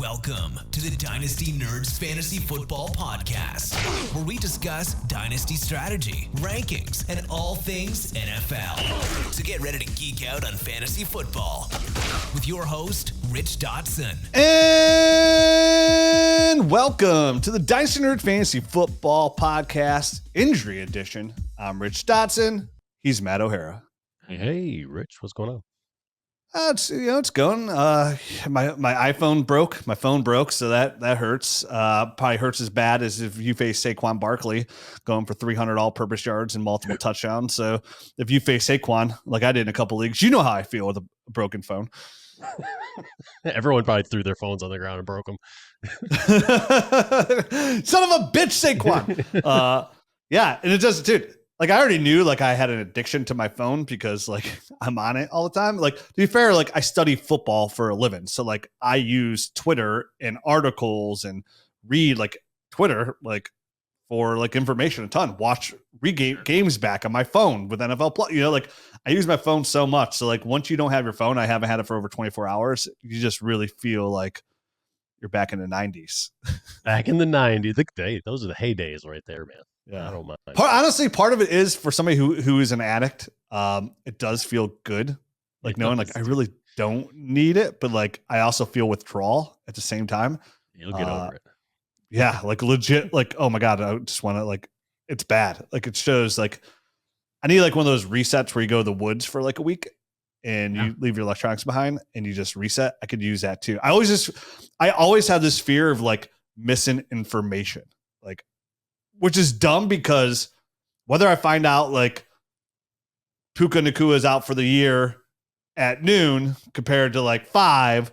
Welcome to the Dynasty Nerds Fantasy Football Podcast, where we discuss Dynasty strategy, rankings, and all things NFL. So get ready to geek out on fantasy football with your host, Rich Dotson. And welcome to the Dynasty Nerds Fantasy Football Podcast, Injury Edition. I'm Rich Dotson. He's Matt O'Hara. Hey, Rich, what's going on? It's going. My iPhone broke. My phone broke, so that hurts. Probably hurts as bad as if you face Saquon Barkley going for 300 all-purpose yards and multiple touchdowns. So if you face Saquon, like I did in a couple leagues, you know how I feel with a broken phone. Everyone probably threw their phones on the ground and broke them. Son of a bitch, Saquon. Yeah, and it does, dude. Like, I already knew, like, I had an addiction to my phone because, like, I'm on it all the time. Like, to be fair, like, I study football for a living. So, like, I use Twitter and articles and read, like, Twitter, like, for, like, information a ton. Read games back on my phone with NFL Plus. You know, like, I use my phone so much. So, like, once you don't have your phone, I haven't had it for over 24 hours. You just really feel like you're back in the 90s. Back in the 90s. Those are the heydays right there, man. Yeah, I don't mind. Honestly, part of it is for somebody who is an addict. It does feel good, like knowing like I really don't need it, but like I also feel withdrawal at the same time. You'll get over it. Yeah, like legit. Like, oh my god, I just want to like. It's bad. Like it shows. Like I need like one of those resets where you go to the woods for like a week and you leave your electronics behind and you just reset. I could use that too. I always have this fear of like missing information, like. Which is dumb because whether I find out like Puka Nacua is out for the year at noon compared to like 5,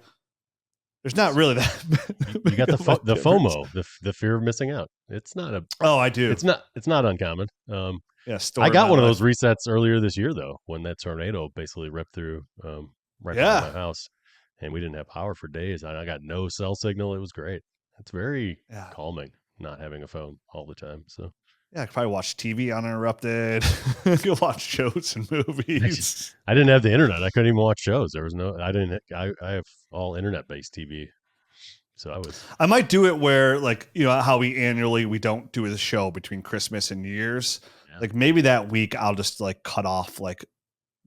there's not really that. You got the FOMO, the fear of missing out. It's not I do. It's not uncommon. Yeah, I got one of those resets earlier this year though, when that tornado basically ripped through right by my house, and we didn't have power for days. I got no cell signal. It was great. It's very calming. Not having a phone all the time. So yeah, I could probably watch TV uninterrupted. You watch shows and movies. I didn't have the internet. I couldn't even watch shows. There was I have all internet based TV. So I might do it where like, you know, how we don't do the show between Christmas and New Year's. Yeah. Like maybe that week I'll just like cut off, like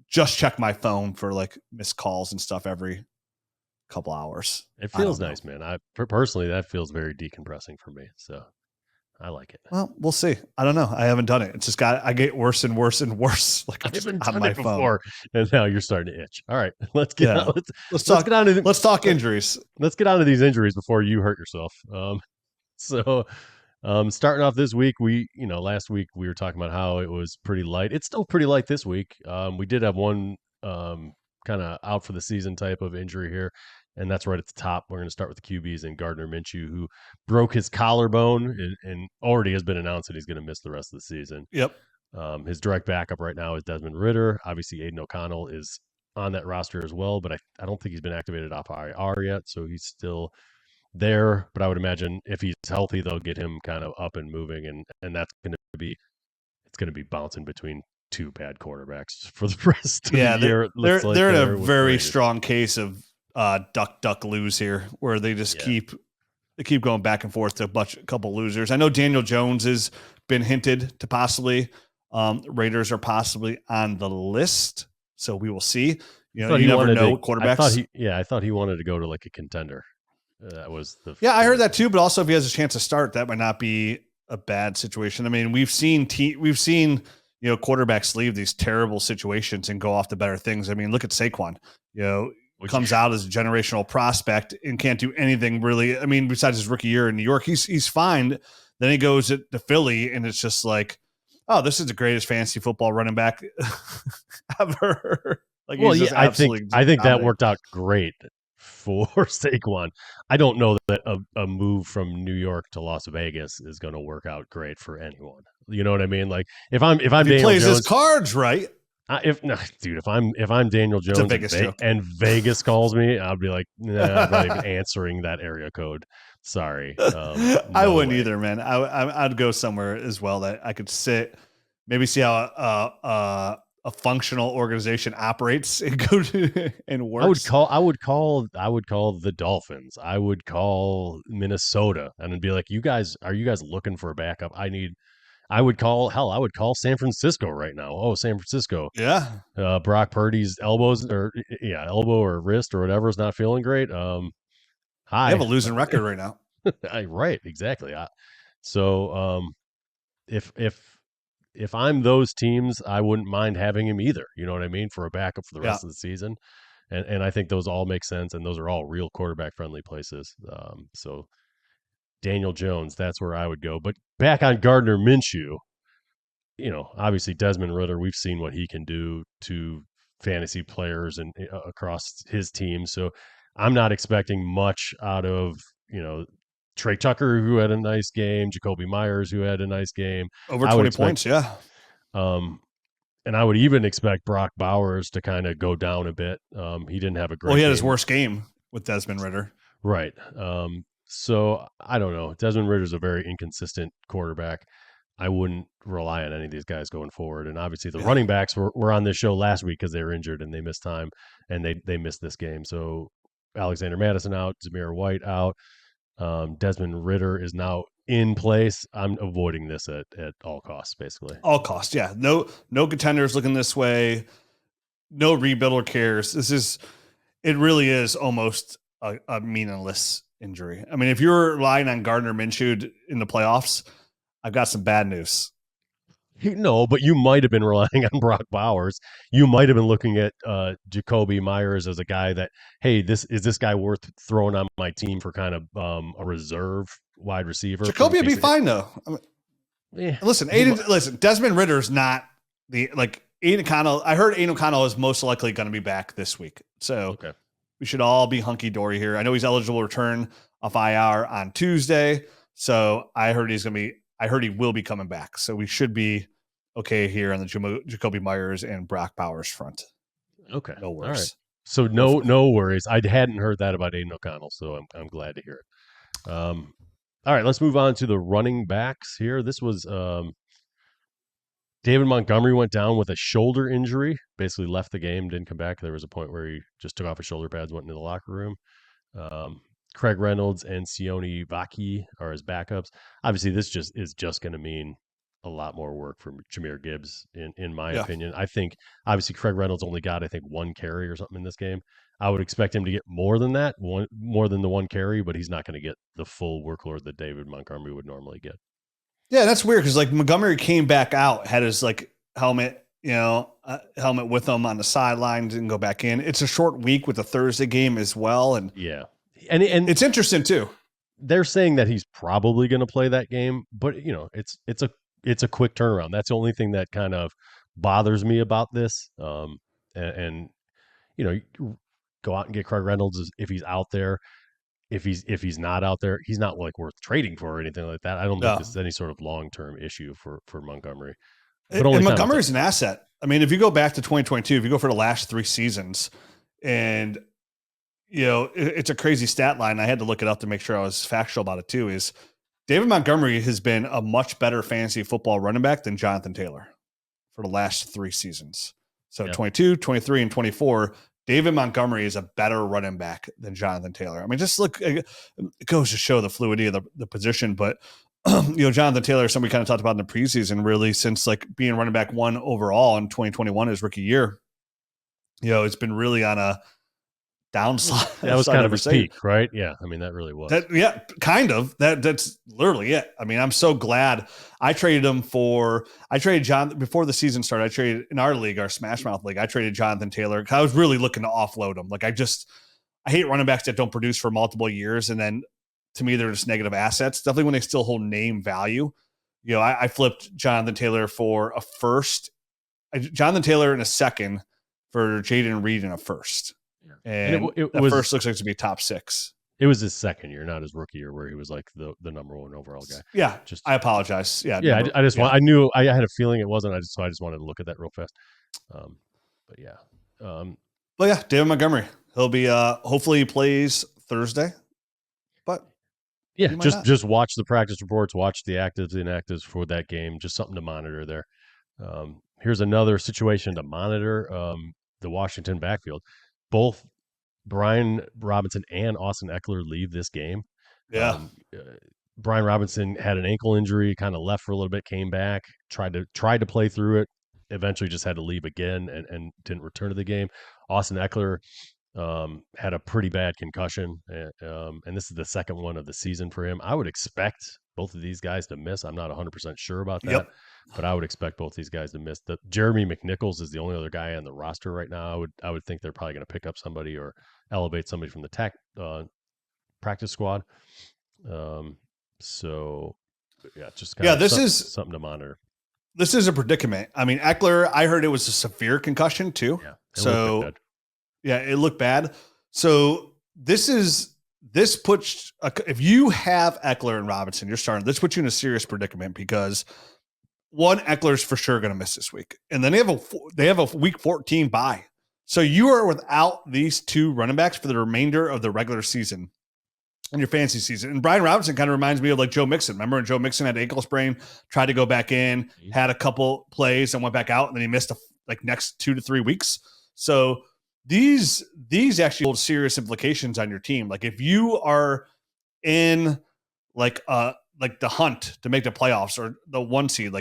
just check my phone for like missed calls and stuff every couple hours. It feels nice, man. Personally, that feels very decompressing for me. So I like it. Well, we'll see. I don't know. I haven't done it. It's just I get worse and worse and worse. Like I haven't done it before, and now you're starting to itch. All right, let's talk injuries. Let's get on to these injuries before you hurt yourself. Starting off this week, last week we were talking about how it was pretty light. It's still pretty light this week. We did have one kind of out for the season type of injury here. And that's right at the top. We're going to start with the QBs and Gardner Minshew, who broke his collarbone and already has been announced that he's going to miss the rest of the season. Yep. His direct backup right now is Desmond Ridder. Obviously, Aiden O'Connell is on that roster as well, but I don't think he's been activated off IR yet, so he's still there. But I would imagine if he's healthy, they'll get him kind of up and moving, and that's going to be bouncing between two bad quarterbacks for the rest of the year. They're in a very strong case of duck lose here, where they just keep going back and forth to a couple losers. I know Daniel Jones has been hinted to possibly. Raiders are possibly on the list, so we will see. You know, you never know quarterbacks. I thought he wanted to go to like a contender. That was I heard that too. But also, if he has a chance to start, that might not be a bad situation. I mean, we've seen quarterbacks leave these terrible situations and go off to better things. I mean, look at Saquon. Comes out as a generational prospect and can't do anything really. I mean, besides his rookie year in New York, he's fine. Then he goes to Philly, and it's just like, oh, this is the greatest fantasy football running back ever. Like, I think that worked out great for Saquon. I don't know that a move from New York to Las Vegas is going to work out great for anyone. You know what I mean? Like if he plays his cards right. If I'm Daniel Jones and Vegas calls me, I'll be like, nah, I'm not even answering that area code. Sorry. I wouldn't either, man. I'd go somewhere as well that I could sit, maybe see how a functional organization operates and works. I would call the Dolphins. I would call Minnesota and then be like, are you guys looking for a backup? I would call San Francisco right now. Oh, San Francisco. Yeah. Brock Purdy's elbow or wrist or whatever is not feeling great. Hi. They have a losing record right now. Right, exactly. If I'm those teams, I wouldn't mind having him either. You know what I mean? For a backup for the rest of the season. And I think those all make sense. And those are all real quarterback friendly places. So Daniel Jones, that's where I would go. But back on Gardner Minshew, obviously Desmond Ridder, we've seen what he can do to fantasy players and across his team. So I'm not expecting much out of, Trey Tucker, who had a nice game, Jacoby Myers, who had a nice game. Over 20 points, yeah. And I would even expect Brock Bowers to kind of go down a bit. He didn't have a great game. He had his worst game with Desmond Ridder. Right. So I don't know. Desmond Ridder's a very inconsistent quarterback. I wouldn't rely on any of these guys going forward. And obviously the running backs were on this show last week because they were injured and they missed time and they missed this game. So Alexander Madison out, Zamir White out. Desmond Ridder is now in place. I'm avoiding this at all costs, basically. All costs, yeah. No contenders looking this way. No rebuilder cares. It really is almost a meaningless injury. I mean, if you're relying on Gardner Minshew in the playoffs, I've got some bad news. No, but you might have been relying on Brock Bowers. You might have been looking at Jacoby Myers as a guy that, hey, is this guy worth throwing on my team for kind of a reserve wide receiver? Jacoby would be fine though. I mean, listen, Desmond Ritter's not Aiden O'Connell. I heard Aiden O'Connell is most likely going to be back this week, so we should all be hunky dory here. I know he's eligible to return off IR on Tuesday, so I heard he will be coming back. So we should be okay here on the Jacoby Myers and Brock Bowers front. Okay. No worries. All right. So no worries. I hadn't heard that about Aiden O'Connell, so I'm glad to hear it. All right, let's move on to the running backs here. This was David Montgomery went down with a shoulder injury, basically left the game, didn't come back. There was a point where he just took off his shoulder pads, went into the locker room. Craig Reynolds and Sione Vaki are his backups. Obviously, this is just going to mean a lot more work for Jahmyr Gibbs, in my opinion. I think, obviously, Craig Reynolds only got, I think, one carry or something in this game. I would expect him to get more than that, more than the one carry, but he's not going to get the full workload that David Montgomery would normally get. Yeah, that's weird because Montgomery came back out, had his helmet with him on the sideline, didn't go back in. It's a short week with the Thursday game as well, and and it's interesting too. They're saying that he's probably going to play that game, but it's a quick turnaround. That's the only thing that kind of bothers me about this. And go out and get Craig Reynolds if he's out there. If he's not out there, he's not worth trading for or anything like that. I don't think this is any sort of long-term issue for Montgomery. But and Montgomery's an asset. I mean, if you go back to 2022, if you go for the last 3 seasons, and it's a crazy stat line. I had to look it up to make sure I was factual about it too. Is David Montgomery has been a much better fantasy football running back than Jonathan Taylor for the last 3 seasons. So 22, 23, and 24. David Montgomery is a better running back than Jonathan Taylor. I mean, just look, it goes to show the fluidity of the position. But, Jonathan Taylor, somebody kind of talked about in the preseason, really since being running back 1 overall in 2021, his rookie year, it's been really on a downslide. That was kind of his peak, right? Yeah. I mean, that really was. Kind of. That's literally it. I mean, I'm so glad I traded John before the season started. I traded in our league, our Smash Mouth league. I traded Jonathan Taylor. I was really looking to offload him. I hate running backs that don't produce for multiple years. And then to me, they're just negative assets. Definitely when they still hold name value. I flipped Jonathan Taylor for a first, Jonathan Taylor in a second for Jaden Reed in a first. And it was, first looks like to be top 6. It was his second year, not his rookie year, where he was the number 1 overall guy. Yeah, I apologize. Yeah, I knew I had a feeling it wasn't. So I just wanted to look at that real fast. David Montgomery, he'll be hopefully he plays Thursday. But just watch the practice reports, watch the actives, the inactives for that game. Just something to monitor there. here's another situation to monitor. The Washington backfield, both Brian Robinson and Austin Ekeler leave this game. Yeah. Brian Robinson had an ankle injury, kind of left for a little bit, came back, tried to play through it, eventually just had to leave again and didn't return to the game. Austin Ekeler had a pretty bad concussion, and this is the second one of the season for him. I would expect both of these guys to miss. I'm not 100% sure about that, but I would expect both these guys to miss. Jeremy McNichols is the only other guy on the roster right now. I would think they're probably going to pick up somebody or elevate somebody from the practice squad. So yeah, just this is something to monitor. This is a predicament. I mean, Ekeler, I heard it was a severe concussion too. Yeah, it looked bad. So this puts, if you have Ekeler and Robinson, you're starting, this puts you in a serious predicament because one, Eckler's for sure going to miss this week. And then they have a week 14 bye. So you are without these two running backs for the remainder of the regular season in your fantasy season. And Brian Robinson kind of reminds me of like Joe Mixon. Remember when Joe Mixon had ankle sprain, tried to go back in, had a couple plays and went back out, and then he missed next 2 to 3 weeks. So these actually hold serious implications on your team. Like if you are in like the hunt to make the playoffs or the 1 seed,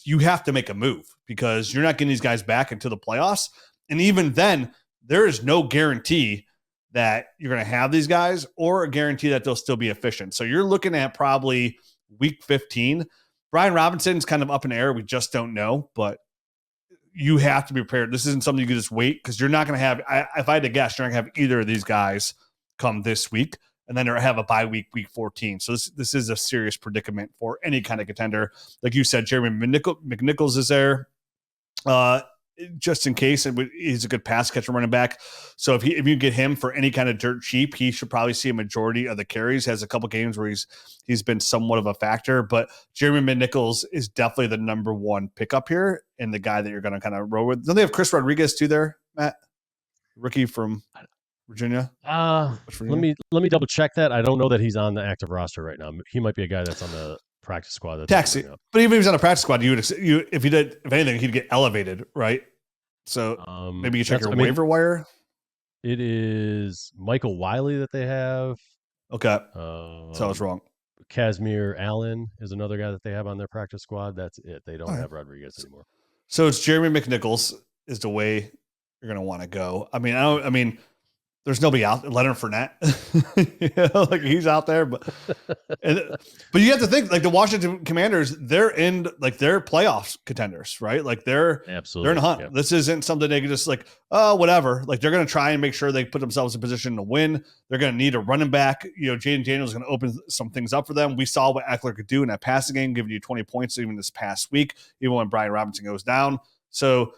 you have to make a move because you're not getting these guys back into the playoffs. And even then, there is no guarantee that you're going to have these guys or a guarantee that they'll still be efficient. So you're looking at probably week 15. Brian Robinson's kind of up in the air. We just don't know, but you have to be prepared. This isn't something you can just wait because you're not going to have, if I had to guess, you're not going to have either of these guys come this week and then have a bye week, week 14. So this is a serious predicament for any kind of contender. Like you said, Jeremy McNichols is there. Just in case, he's a good pass catcher running back. So if you get him for any kind of dirt cheap, he should probably see a majority of the carries. Has a couple games where he's been somewhat of a factor, but Jeremy McNichols is definitely the number one pickup here and the guy that you're going to kind of roll with. Don't they have Chris Rodriguez too there, Matt? Rookie from Virginia. Let me double check that. I don't know that he's on the active roster right now. He might be a guy that's on the practice squad. Taxi, but even if he's on a practice squad, if he did, if anything, he'd get elevated, right? So maybe you check your waiver wire. It is Michael Wiley that they have. Okay, so I was wrong. Casimir Allen is another guy that they have on their practice squad. That's it. They don't have Rodriguez anymore. So it's Jeremy McNichols is the way you're going to want to go. I mean, there's nobody out there. Leonard Fournette, he's out there, but you have to think like the Washington Commanders, they're in they're playoffs contenders, right? Like they're in a hunt. Yep. This isn't something they can just whatever. Like they're going to try and make sure they put themselves in position to win. They're going to need a running back. Jaden Daniels is going to open some things up for them. We saw what Ekeler could do in that passing game, giving you 20 points even this past week, even when Brian Robinson goes down. So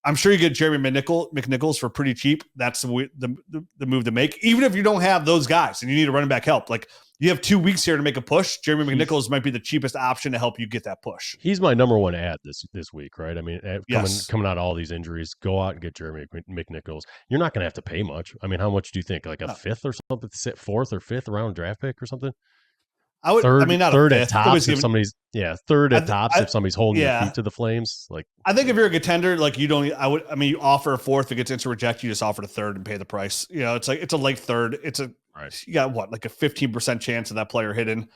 I'm sure you get Jeremy McNichols for pretty cheap. That's the move to make, even if you don't have those guys and you need a running back help. Like you have 2 weeks here to make a push. Jeremy McNichols might be the cheapest option to help you get that push. He's my number one ad this week, right? I mean, coming out of all these injuries, go out and get Jeremy McNichols. You're not going to have to pay much. I mean, how much do you think? Like a fifth or something? Fourth or fifth round draft pick or something? I would. Not third a at tops if somebody's third at tops if somebody's holding their feet to the flames. Like I think if you're a contender, you don't. You offer a fourth. If it gets instant reject, you just offer a third and pay the price. It's it's a late third. You got a 15% chance of that player hitting,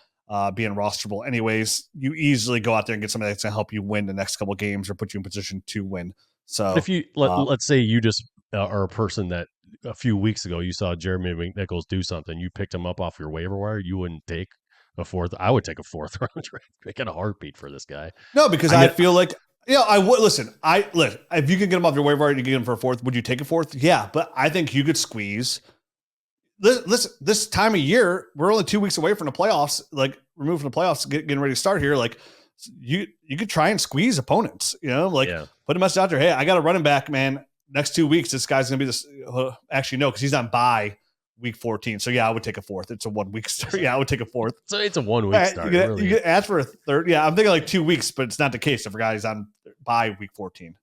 being rosterable. Anyways, you easily go out there and get somebody that's gonna help you win the next couple of games or put you in position to win. So if you let's say you just are a person that a few weeks ago you saw Jeremy McNichols do something, you picked him up off your waiver wire, you wouldn't take a fourth. I would take a fourth round draft pick in a heartbeat for this guy. No, because I feel like I would listen. If you can get him off your waiver wire and you get him for a fourth, would you take a fourth? Yeah, but I think you could squeeze. Listen, this time of year, we're only 2 weeks away from the playoffs. Removed from the playoffs, getting ready to start here. You could try and squeeze opponents. Put a message out there. Hey, I got a running back, man. Next 2 weeks, this guy's gonna be this. Actually, no, because he's on bye. Week 14. So I would take a fourth. It's a 1 week start. Yeah, I would take a fourth. So it's a 1 week start. You get asked for a third. Yeah, I'm thinking 2 weeks, but it's not the case if a guy's on by week 14.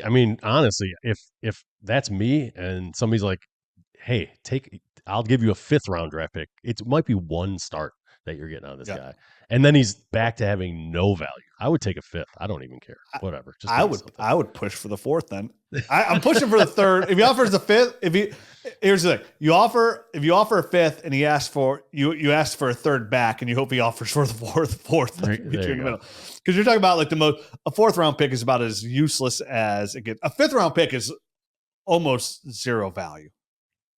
I mean, honestly, if that's me and somebody's like, hey, I'll give you a fifth round draft pick. It might be one start. that you're getting on this Yeah. guy. And then he's back to having no value. I would take a fifth. I don't even care. Whatever. Just I would push for the fourth then. I'm pushing for the third. If he offers the fifth, here's the thing. If you offer a fifth and he asks for you ask for a third back and you hope he offers for the fourth There in the you middle. Because you're talking about like a fourth round pick is about as useless as it gets. A fifth round pick is almost zero value.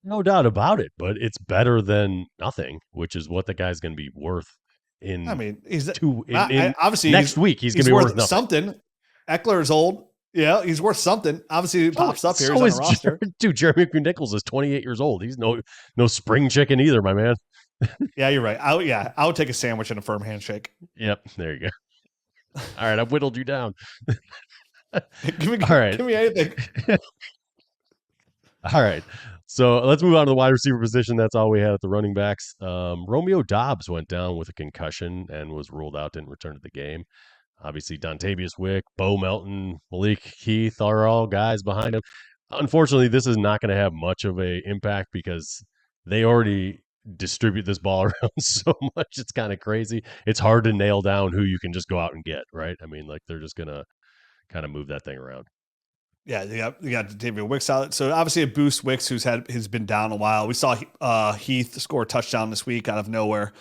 No doubt about it, but it's better than nothing, which is what the guy's going to be worth in. I mean, obviously next week he's going to be worth nothing. Something. Ekeler is old. Yeah, he's worth something. Obviously, he pops up here. He's on the roster. Dude, Jeremy McNichols is 28 years old. He's no spring chicken either, my man. Yeah, you're right. I would take a sandwich and a firm handshake. Yep, there you go. All right, I've whittled you down. Give me anything. All right. So let's move on to the wide receiver position. That's all we had at the running backs. Romeo Doubs went down with a concussion and was ruled out, didn't return to the game. Obviously, Dontavius Wick, Bo Melton, Malik Heath are all guys behind him. Unfortunately, this is not going to have much of an impact because they already distribute this ball around so much. It's kind of crazy. It's hard to nail down who you can just go out and get, right? I mean, like they're just going to kind of move that thing around. Yeah, you got David Wicks out. So obviously it boosts Wicks, who's been down a while. We saw Heath score a touchdown this week out of nowhere.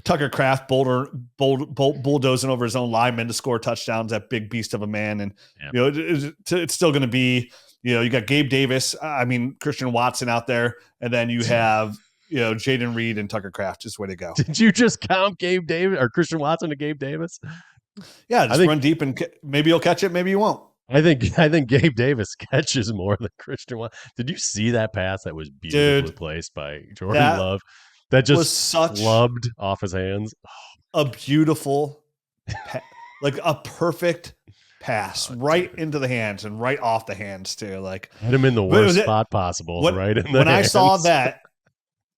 Tucker Kraft bulldozing over his own lineman to score touchdowns. That big beast of a man, and it's still going to be. You got Gabe Davis. I mean Christian Watson out there, and then you have Jaden Reed and Tucker Kraft. Just way to go. Did you just count Gabe Davis or Christian Watson to Gabe Davis? Yeah, just run deep and maybe you'll catch it, maybe you won't. I think Gabe Davis catches more than Christian Watson. Did you see that pass that was beautifully placed by Jordan Love? That just flubbed off his hands. A beautiful, like a perfect pass right into the hands and right off the hands too. Like hit him in the worst spot possible. Right in the hands. I saw that,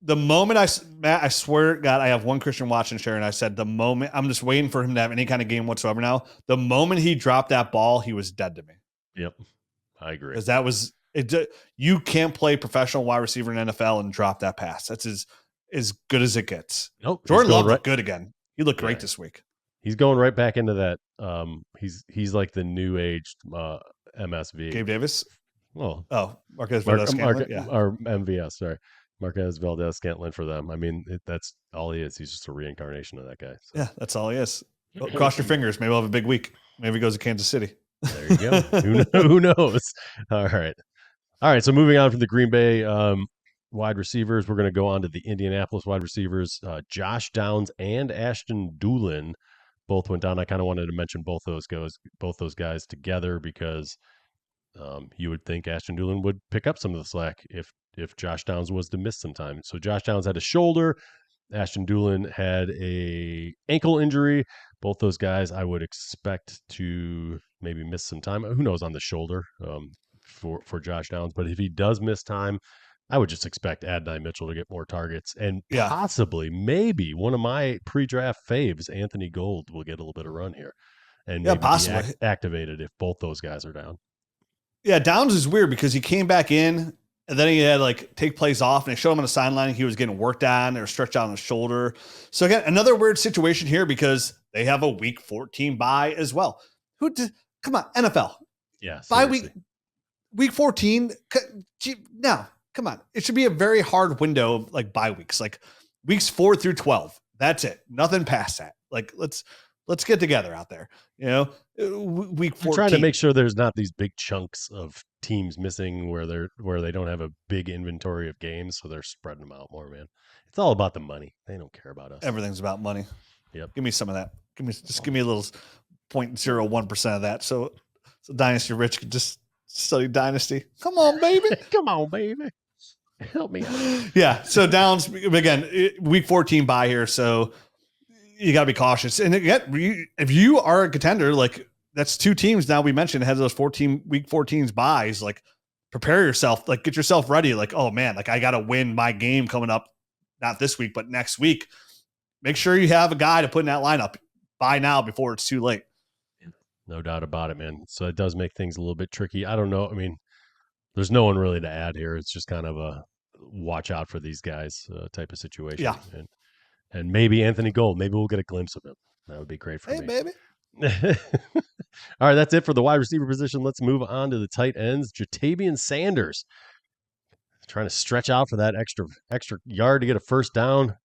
the moment Matt, I swear to God, I have one Christian Watson share, and I said the moment I'm just waiting for him to have any kind of game whatsoever now. The moment he dropped that ball, he was dead to me. Yep, I agree. Because that was it. You can't play professional wide receiver in NFL and drop that pass. That's as good as it gets. Nope. Jordan Love looked good again. He looked great this week. He's going right back into that. He's like the new age MSV. Gabe Davis. Well, Marquez Valdez-Scantling, or MVS. Sorry. Marquez Valdez-Scantling for them. I mean, that's all he is. He's just a reincarnation of that guy. So. Yeah, that's all he is. Well, cross your fingers. Maybe we'll have a big week. Maybe he goes to Kansas City. There you go. Who knows? All right. So moving on from the Green Bay wide receivers, we're going to go on to the Indianapolis wide receivers. Josh Downs and Ashton Dulin both went down. I kind of wanted to mention both those guys together because you would think Ashton Dulin would pick up some of the slack if Josh Downs was to miss some time. So Josh Downs had a shoulder. Ashton Dulin had a ankle injury. Both those guys I would expect to maybe miss some time. Who knows on the shoulder for Josh Downs. But if he does miss time, I would just expect Adonai Mitchell to get more targets. And possibly, maybe one of my pre-draft faves, Anthony Gould, will get a little bit of run here. And maybe be activated if both those guys are down. Yeah, Downs is weird because he came back in and then he had take plays off and they showed him on the sideline. He was getting worked on or stretched out on his shoulder. So again, another weird situation here because they have a week 14 bye as well. Come on, NFL. Yeah. Bye week 14. No, come on. It should be a very hard window of bye weeks, weeks 4 through 12. That's it. Nothing past that. Let's get together out there. Week 14. I'm trying to make sure there's not these big chunks of teams missing where they don't have a big inventory of games, so they're spreading them out more, man. It's all about the money. They don't care about us. Everything's about money. Yep. Give me some of that. Give me a little 0.01% of that. So Dynasty Rich could just study Dynasty. Come on, baby. Come on, baby. Help me out. Yeah. So Downs again, week 14 bye here. So you got to be cautious. And again, if you are a contender, that's two teams now we mentioned has those week 14's buys. Prepare yourself, get yourself ready. Oh man, I got to win my game coming up, not this week, but next week. Make sure you have a guy to put in that lineup by now before it's too late. No doubt about it, man. So it does make things a little bit tricky. I don't know. I mean, there's no one really to add here. It's just kind of a watch out for these guys type of situation. Yeah. And And maybe Anthony Gold. Maybe we'll get a glimpse of him. That would be great for me. Baby. All right, that's it for the wide receiver position. Let's move on to the tight ends. Jatavian Sanders trying to stretch out for that extra yard to get a first down.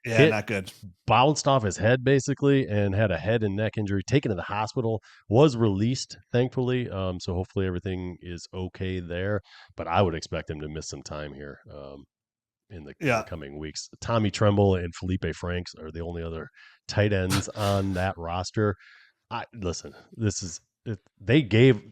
Yeah, not good. Bounced off his head basically and had a head and neck injury. Taken to the hospital. Was released, thankfully. So hopefully everything is okay there. But I would expect him to miss some time here in the coming weeks. Tommy Tremble and Felipe Franks are the only other tight ends on that roster. Listen, this is they gave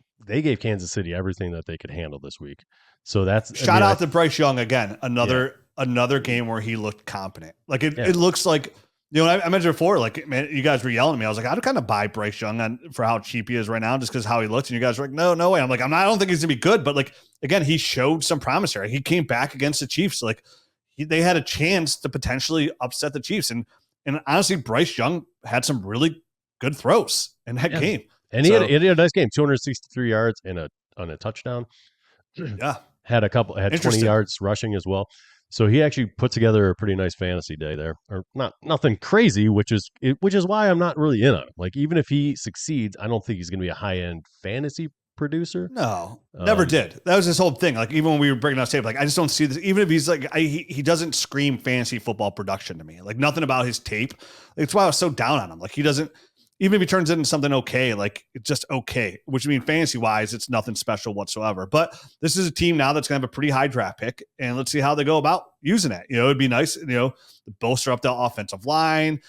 Kansas City everything that they could handle this week. So that's shout out to Bryce Young again. Another game where he looked competent. Like it looks like, you know, I mentioned before, like, man, you guys were yelling at me. I was like, I'd kind of buy Bryce Young for how cheap he is right now, just because how he looks. And you guys were like, no way. I'm like, I don't think he's gonna be good, but like, again, he showed some promise here. He came back against the Chiefs. Like they had a chance to potentially upset the Chiefs. And honestly, Bryce Young had some really good throws in that game. And he had a nice game, 263 yards on a touchdown. Yeah. Had 20 yards rushing as well. So he actually put together a pretty nice fantasy day there, or nothing crazy, which is why I'm not really in on him. Like, even if he succeeds, I don't think he's going to be a high end fantasy producer. No, never did. That was his whole thing. Like, even when we were breaking out tape, like, I just don't see this. Even if he's like, he doesn't scream fantasy football production to me. Like, nothing about his tape. That's why I was so down on him. Like, he doesn't. Even if he turns into something okay, like it's just okay, which means fantasy wise, it's nothing special whatsoever. But this is a team now that's going to have a pretty high draft pick, and let's see how they go about using it. You know, it'd be nice, you know, to bolster up the offensive line,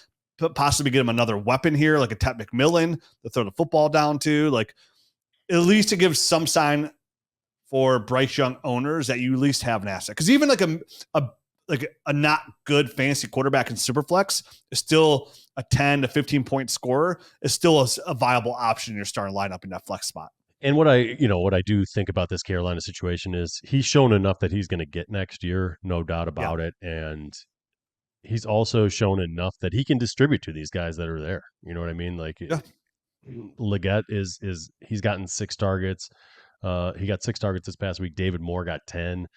possibly get him another weapon here, like a Ted McMillan to throw the football down to, like at least to give some sign for Bryce Young owners that you at least have an asset. Because even like a not good fantasy quarterback in Superflex is still a 10 to 15 point scorer, is still a viable option in your starting lineup in that flex spot. And what I do think about this Carolina situation is he's shown enough that he's going to get next year, no doubt about it. And he's also shown enough that he can distribute to these guys that are there. You know what I mean? Like Leggett he's gotten 6 targets. He got 6 targets this past week. David Moore got 10.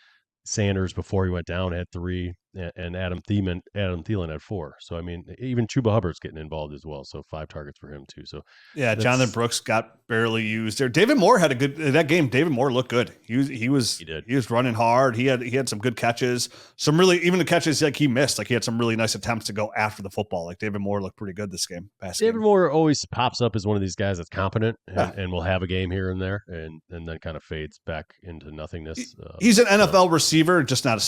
Sanders, before he went down, had 3, and Adam Thielen had 4. So I mean, even Chuba Hubbard's getting involved as well. So 5 targets for him too. So yeah, Jonathan Brooks got barely used there. David Moore had a good that game. David Moore looked good. He was running hard. He had some good catches. Some really, even the catches like he missed, like he had some really nice attempts to go after the football. Like David Moore looked pretty good this game. David Moore always pops up as one of these guys that's competent and will have a game here and there, and then kind of fades back into nothingness. He's an NFL receiver, just not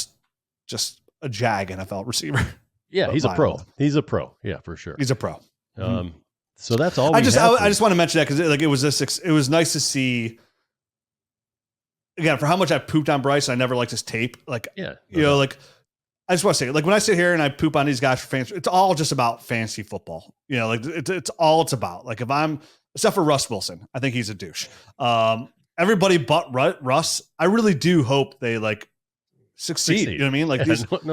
just a Jag NFL receiver. Yeah, he's a pro. He's a pro. Yeah, for sure. He's a pro. So that's all. I just want to mention that because like it was nice to see. Again, for how much I pooped on Bryce, I never liked his tape. Like, like I just want to say, like when I sit here and I poop on these guys for fantasy, it's all just about fantasy football. You know, like it's all it's about. Like except for Russ Wilson, I think he's a douche. Everybody but Russ, I really do hope they like succeed. You know what I mean? Like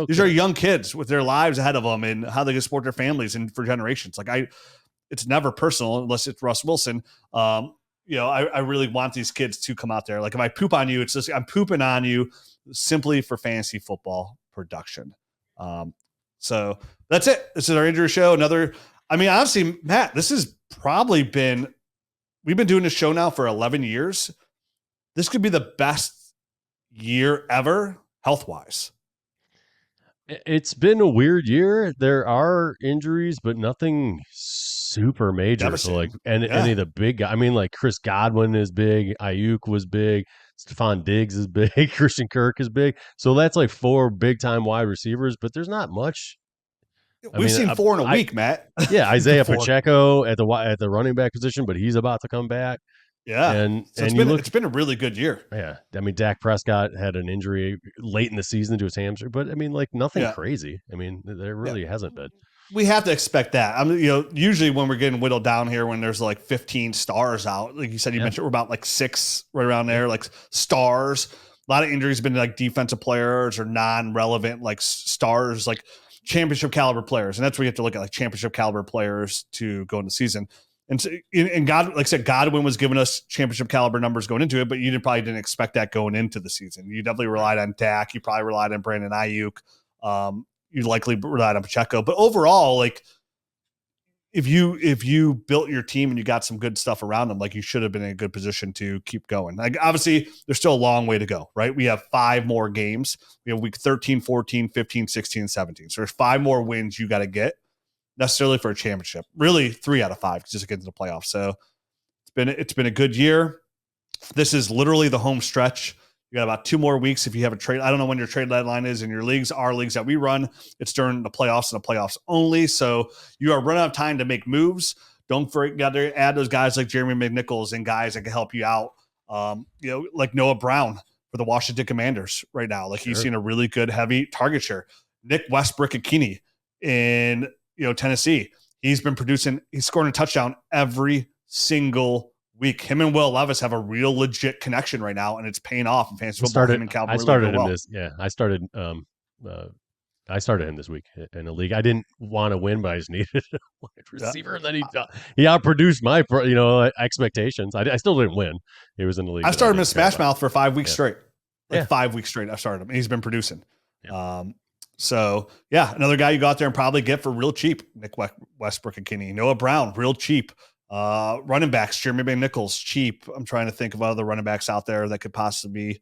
these are young kids with their lives ahead of them and how they can support their families and for generations. Like it's never personal unless it's Russ Wilson. I really want these kids to come out there. Like if I poop on you, it's just, I'm pooping on you simply for fantasy football production. So that's it. This is our injury show. Honestly, Matt, this has probably we've been doing this show now for 11 years. This could be the best year ever health-wise. It's been a weird year. There are injuries, but nothing super major. So like any of the big guys. I mean, like Chris Godwin is big. Ayuk was big. Stephon Diggs is big. Christian Kirk is big. So that's like 4 big-time wide receivers, but there's not much. We've seen 4 in a week, Matt. Yeah, Isaiah Pacheco at the running back position, but he's about to come back. Yeah, and it's been a really good year. Yeah, I mean, Dak Prescott had an injury late in the season to his hamstring, but I mean, like nothing crazy. I mean, there really hasn't been. We have to expect that. Usually when we're getting whittled down here, when there's like 15 stars out, like you said, you mentioned we're about like 6 right around there, like stars. A lot of injuries have been like defensive players or non-relevant like stars, like championship caliber players, and that's where you have to look at like championship caliber players to go in the season. And God, like I said, Godwin was giving us championship caliber numbers going into it, but you probably didn't expect that going into the season. You definitely relied on Dak. You probably relied on Brandon Ayuk. you likely relied on Pacheco. But overall, like if you built your team and you got some good stuff around them, like you should have been in a good position to keep going. Like obviously there's still a long way to go, right? We have 5 more games. We have week 13, 14, 15, 16, 17. So there's 5 more wins you got to get necessarily for a championship. Really 3 out of 5 just to get into the playoffs. So it's been a good year. This is literally the home stretch. You got about 2 more weeks if you have a trade. I don't know when your trade deadline is in your leagues. Our leagues that we run, it's during the playoffs and the playoffs only. So you are running out of time to make moves. Don't forget to add those guys like Jeremy McNichols and guys that can help you out. Like Noah Brown for the Washington Commanders right now. Like he's seen a really good heavy target share. Nick Westbrook-Ikhine in Tennessee. He's been producing. He's scoring a touchdown every single week. Him and Will Levis have a real legit connection right now, and it's paying off in fantasy football. I started him this week in a league. I didn't want to win, but I just needed a wide receiver. And then he outproduced my expectations. I still didn't win. He was in the league. I started him in Smash Mouth for 5 weeks straight. 5 weeks straight. I started him, and he's been producing. Yeah. So another guy you go out there and probably get for real cheap. Nick Westbrook-Ikhine, Noah Brown, real cheap. Running backs, Jeremy McNichols, cheap. I'm trying to think of other running backs out there that could possibly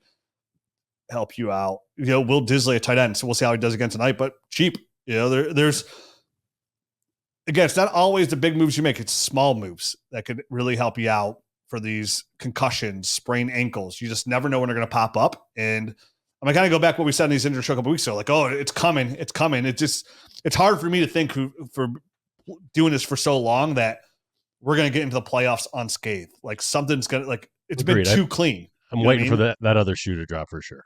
help you out. Will Disley, a tight end. So we'll see how he does again tonight, but cheap. There's again, it's not always the big moves you make. It's small moves that could really help you out for these concussions, sprained ankles. You just never know when they're going to pop up. And I'm going to kind of go back to what we said in these injury show a couple weeks ago. Like, oh, it's coming. It's coming. It's hard for me to think for doing this for so long that we're going to get into the playoffs unscathed. Like something's going to it's Agreed. been too clean. I'm waiting for that other shoe to drop for sure.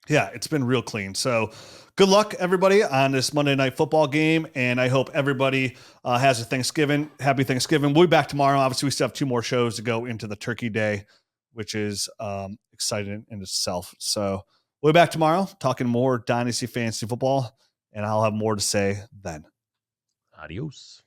Yeah, it's been real clean. So good luck, everybody, on this Monday Night Football game. And I hope everybody has a Thanksgiving. Happy Thanksgiving. We'll be back tomorrow. Obviously, we still have 2 more shows to go into the Turkey Day, which is exciting in itself. So we'll be back tomorrow talking more Dynasty Fantasy Football, and I'll have more to say then. Adios.